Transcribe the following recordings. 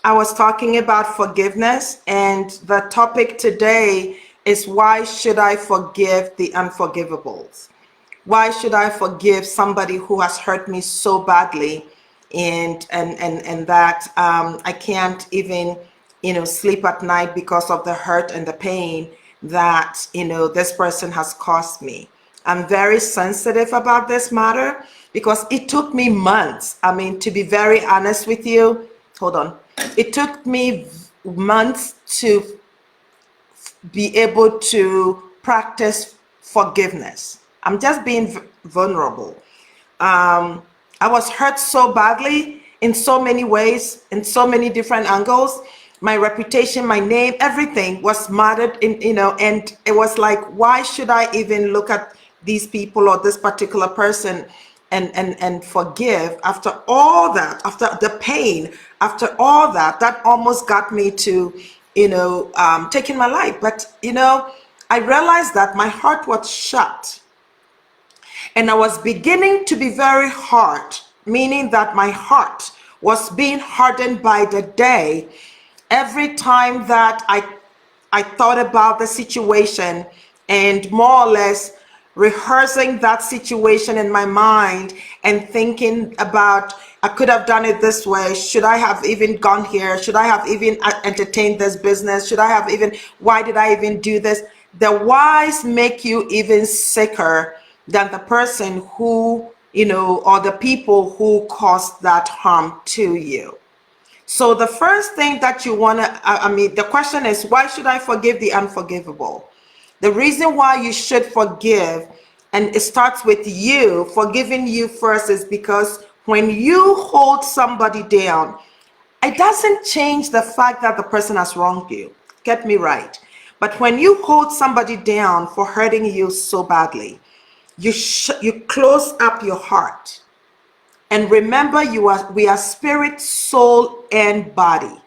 I was talking about forgiveness, and the topic today is why should I forgive the unforgivables? Why should I forgive somebody who has hurt me so badly, and that I can't even sleep at night because of the hurt and the pain that this person has caused me. I'm very sensitive about this matter because it took me months. I mean, to be very honest with you, hold on. It took me months to be able to practice forgiveness. I'm just being vulnerable. I was hurt so badly in so many ways, in so many different angles. My reputation, my name, everything was mattered and it was like, why should I even look at these people or this particular person and forgive after all that, after the pain, after all that, that almost got me to, taking my life. But, I realized that my heart was shut. And I was beginning to be very hard, meaning that my heart was being hardened by the day. Every time that I thought about the situation and more or less rehearsing that situation in my mind and thinking about, I could have done it this way. Should I have even gone here? Should I have even entertained this business? Should I have even, why did I even do this? The whys make you even sicker than the person who, or the people who caused that harm to you. So the first thing that you want to, the question is, why should I forgive the unforgivable? The reason why you should forgive, and it starts with you, forgiving you first, is because when you hold somebody down, it doesn't change the fact that the person has wronged you. Get me right. But when you hold somebody down for hurting you so badly, you close up your heart. And remember, we are spirit, soul, and body.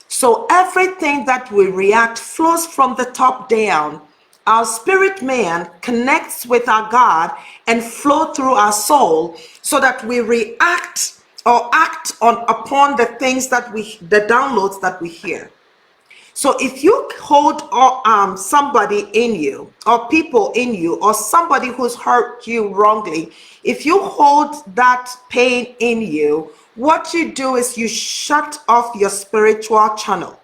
So everything that we react flows from the top down. Our spirit man connects with our God and flow through our soul so that we react or act upon the things that the downloads that we hear. So if you hold somebody in you, or people in you, or somebody who's hurt you wrongly, if you hold that pain in you, what you do is you shut off your spiritual channel.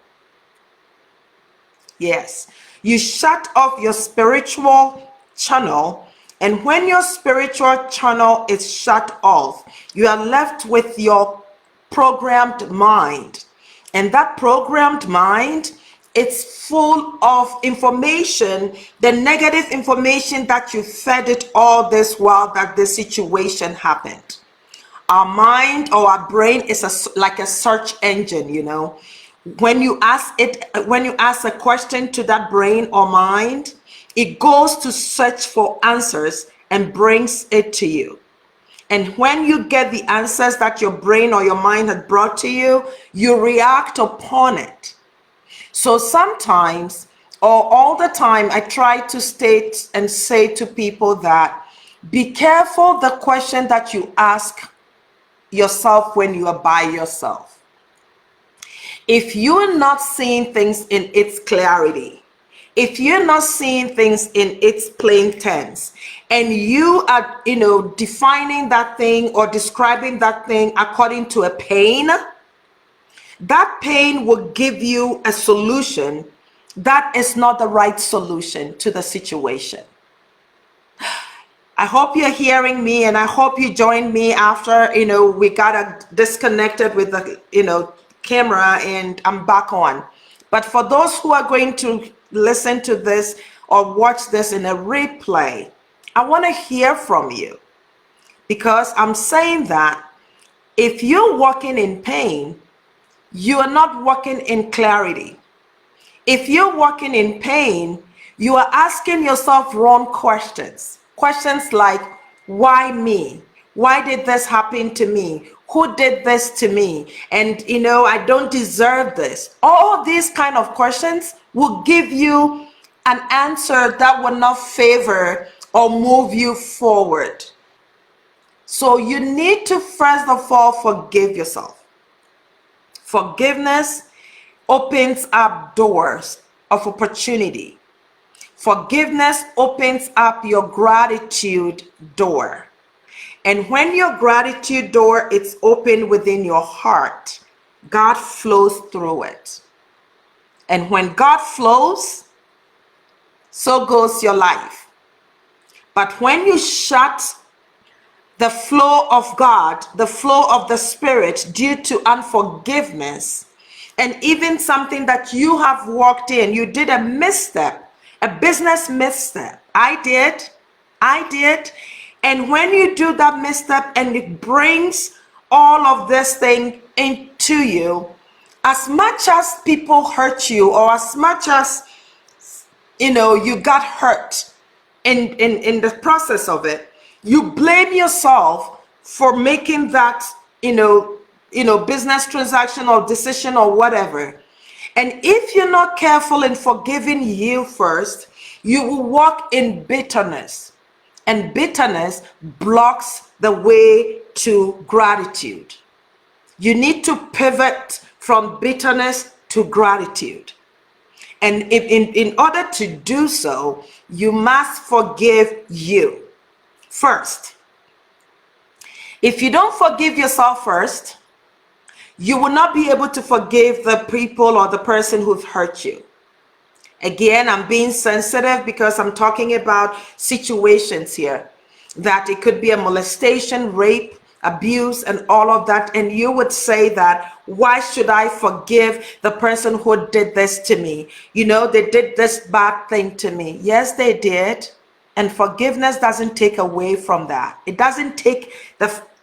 Yes, you shut off your spiritual channel. And when your spiritual channel is shut off, you are left with your programmed mind. And that programmed mind, it's full of information, the negative information that you fed it all this while that the situation happened. Our mind or our brain is like a search engine, When you ask a question to that brain or mind, it goes to search for answers and brings it to you. And when you get the answers that your brain or your mind had brought to you, you react upon it. So sometimes, or all the time, I try to state and say to people that be careful the question that you ask yourself when you are by yourself. If you're not seeing things in its clarity, if you're not seeing things in its plain terms, and you are, defining that thing or describing that thing according to a pain, that pain will give you a solution that is not the right solution to the situation. I hope you're hearing me, and I hope you joined me after, we got disconnected with the, camera, and I'm back on. But for those who are going to listen to this or watch this in a replay, I want to hear from you, because I'm saying that if you're walking in pain, you are not walking in clarity. If you're walking in pain, you are asking yourself wrong questions. Questions like, why me? Why did this happen to me? Who did this to me? And, I don't deserve this. All these kind of questions will give you an answer that will not favor or move you forward. So you need to first of all forgive yourself. Forgiveness opens up doors of opportunity. Forgiveness opens up your gratitude door. And when your gratitude door is open within your heart, God flows through it. And when God flows, so goes your life. But when you shut the flow of God, the flow of the Spirit, due to unforgiveness, and even something that you have walked in, you did a misstep, a business misstep. I did. And when you do that misstep and it brings all of this thing into you, as much as people hurt you, or as much as you got hurt in the process of it, you blame yourself for making that business transaction or decision or whatever. And if you're not careful in forgiving you first, you will walk in bitterness, and bitterness blocks the way to gratitude. You need to pivot from bitterness to gratitude. And in order to do so, you must forgive you first. If you don't forgive yourself first, you will not be able to forgive the people or the person who've hurt you. Again, I'm being sensitive because I'm talking about situations here that it could be a molestation, rape, abuse, and all of that. And you would say that, why should I forgive the person who did this to me? They did this bad thing to me. Yes, they did. And forgiveness doesn't take away from that. It doesn't take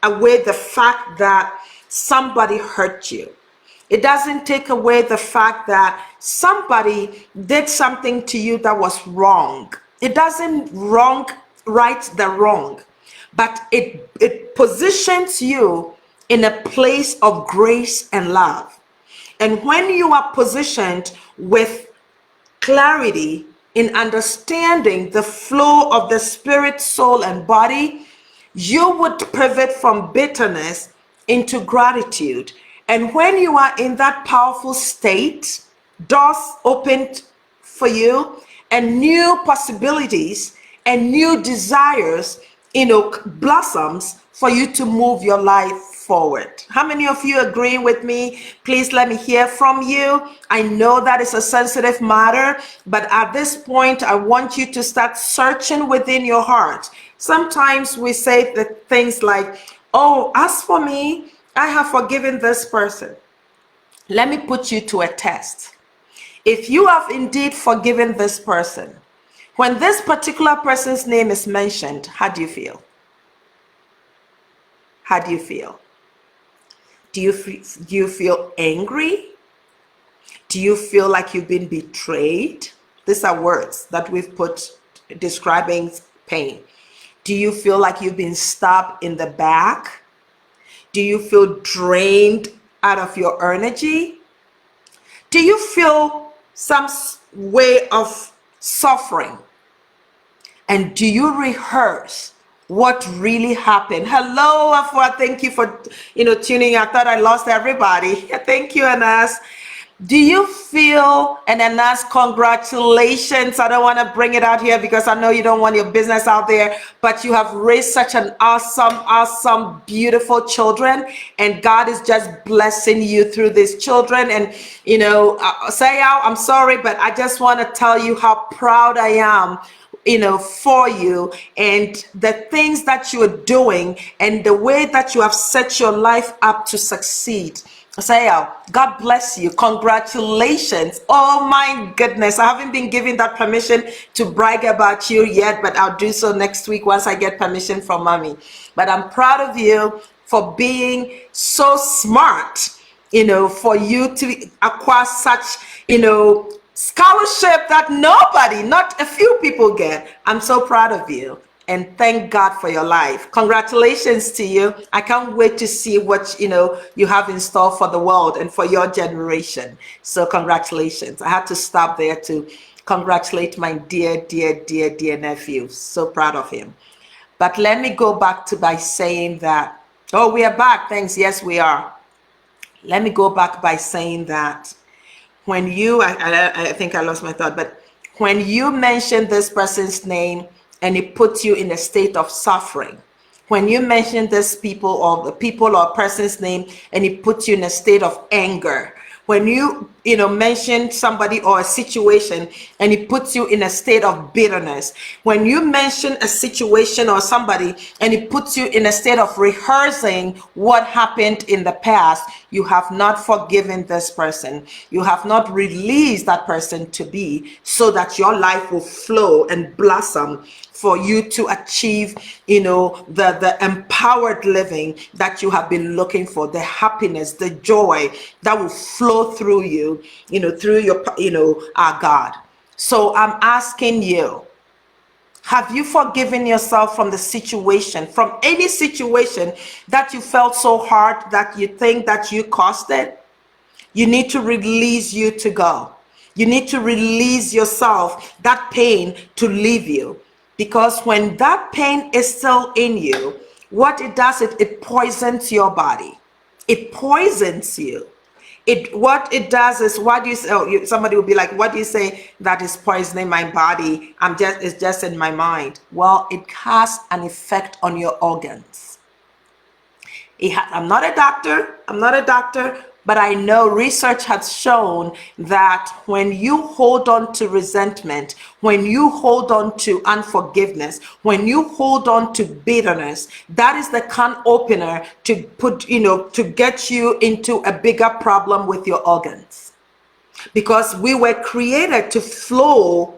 away the fact that somebody hurt you. It doesn't take away the fact that somebody did something to you that was wrong. It doesn't right the wrong, but it positions you in a place of grace and love. And when you are positioned with clarity in understanding the flow of the spirit, soul, and body, you would pivot from bitterness into gratitude. And when you are in that powerful state, doors open for you, and new possibilities and new desires, blossoms for you to move your life forward. How many of you agree with me? Please let me hear from you. I know that is a sensitive matter, but at this point, I want you to start searching within your heart. Sometimes we say the things like, oh, as for me, I have forgiven this person. Let me put you to a test. If you have indeed forgiven this person, when this particular person's name is mentioned, how do you feel? How do you feel? Do you feel angry? Do you feel like you've been betrayed? These are words that we've put describing pain. Do you feel like you've been stabbed in the back? Do you feel drained out of your energy? Do you feel some way of suffering? And do you rehearse what really happened? Hello, Afua. Thank you for tuning in. I thought I lost everybody. Thank you, Anas. Do you feel, and Anas, congratulations. I don't want to bring it out here because I know you don't want your business out there, but you have raised such an awesome, beautiful children, and God is just blessing you through these children. And Sayao, I'm sorry, but I just want to tell you how proud I am for you, and the things that you are doing, and the way that you have set your life up to succeed. Sayao, God bless you. Congratulations. Oh my goodness. I haven't been given that permission to brag about you yet, but I'll do so next week once I get permission from mommy. But I'm proud of you for being so smart, for you to acquire such, scholarship that not a few people get. I'm so proud of you, and thank God for your life. Congratulations to you. I can't wait to see what you have in store for the world and for your generation. So congratulations. I had to stop there to congratulate my dear nephew. So proud of him. But let me go back by saying that, oh, we are back. Thanks. Yes, we are. Let me go back by saying that when you, I think I lost my thought, but when you mention this person's name and it puts you in a state of suffering, when you mention this people or the people or person's name and it puts you in a state of anger, when you know, mention somebody or a situation and it puts you in a state of bitterness, when you mention a situation or somebody and it puts you in a state of rehearsing what happened in the past, you have not forgiven this person. You have not released that person to be, so that your life will flow and blossom for you to achieve, you know, the empowered living that you have been looking for, the happiness, the joy that will flow through you, you know, through your, you know, our God. So I'm asking you, have you forgiven yourself from the situation, from any situation that you felt so hard that you think that you caused it? You need to release you to go. You need to release yourself, that pain to leave you. Because when that pain is still in you, what it does, it poisons your body. It poisons you. What it does is, what do you say? Oh, somebody will be like, what do you say that is poisoning my body? It's just in my mind. Well, it has an effect on your organs. I'm not a doctor, but I know research has shown that when you hold on to resentment, when you hold on to unforgiveness, when you hold on to bitterness, that is the can opener to put, you know, to get you into a bigger problem with your organs. Because we were created to flow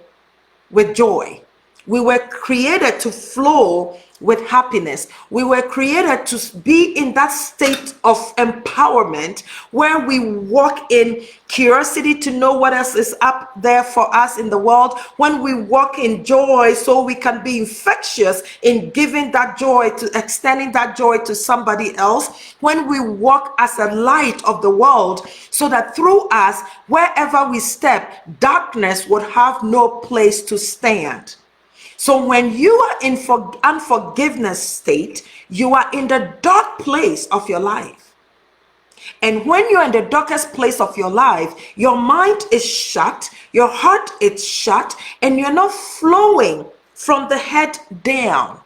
with joy. We were created to flow with happiness. We were created to be in that state of empowerment where we walk in curiosity to know what else is up there for us in the world. When we walk in joy, so we can be infectious in giving that joy, to extending that joy to somebody else. When we walk as a light of the world, so that through us, wherever we step, darkness would have no place to stand. So when you are in unforgiveness state, you are in the dark place of your life. And when you're in the darkest place of your life, your mind is shut, your heart is shut, and you're not flowing from the head down.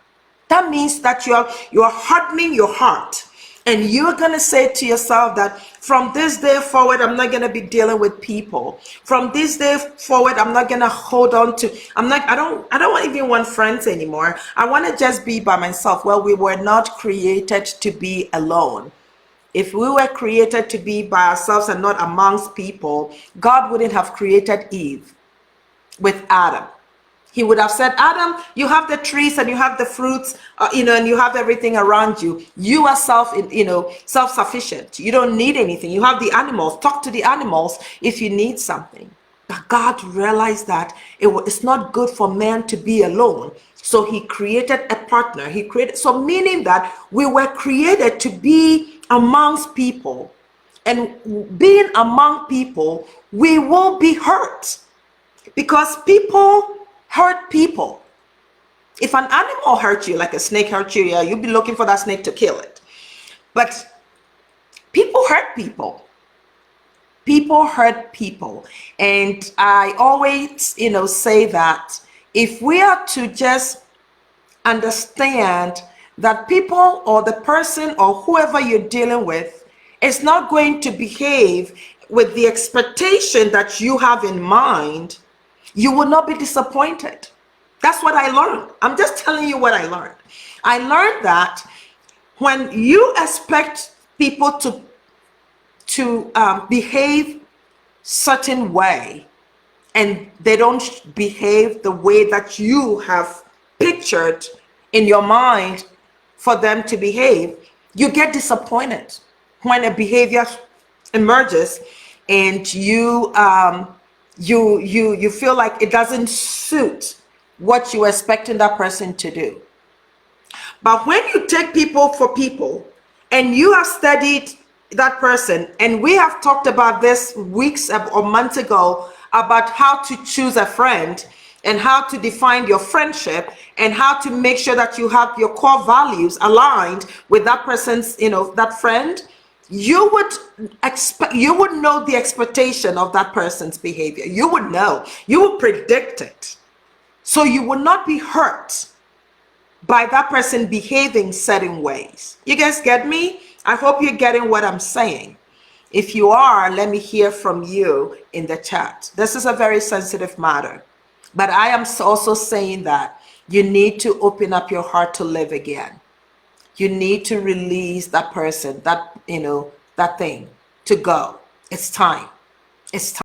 That means that you're hardening your heart. And you're going to say to yourself that from this day forward, I'm not going to be dealing with people. From this day forward, I'm not going to hold on to, I don't even want friends anymore. I want to just be by myself. Well, we were not created to be alone. If we were created to be by ourselves and not amongst people, God wouldn't have created Eve with Adam. He would have said, Adam, you have the trees and you have the fruits, you know, and you have everything around you. You are self-sufficient. You don't need anything. You have the animals. Talk to the animals if you need something. But God realized that it's not good for man to be alone. So he created a partner. So meaning that we were created to be amongst people. And being among people, we will be hurt. Because people hurt people. If an animal hurts you, like a snake hurts you, yeah, you'll be looking for that snake to kill it. But people hurt people. People hurt people. And I always, you know, say that if we are to just understand that people or the person or whoever you're dealing with is not going to behave with the expectation that you have in mind, you will not be disappointed. That's what I learned. I'm just telling you what I learned. I learned that when you expect people to behave certain way, and they don't behave the way that you have pictured in your mind for them to behave, you get disappointed when a behavior emerges and you feel like it doesn't suit what you're expecting that person to do. But when you take people for people and you have studied that person, and we have talked about this weeks or months ago about how to choose a friend and how to define your friendship and how to make sure that you have your core values aligned with that person's, you know, that friend. you would expect, you would know the expectation of that person's behavior. You would know, you would predict it. So you will not be hurt by that person behaving certain ways. You guys get me? I hope you're getting what I'm saying. If you are, let me hear from you in the chat. This is a very sensitive matter, but I am also saying that you need to open up your heart to live again. You need to release that person, that, that thing, to go. It's time. It's time.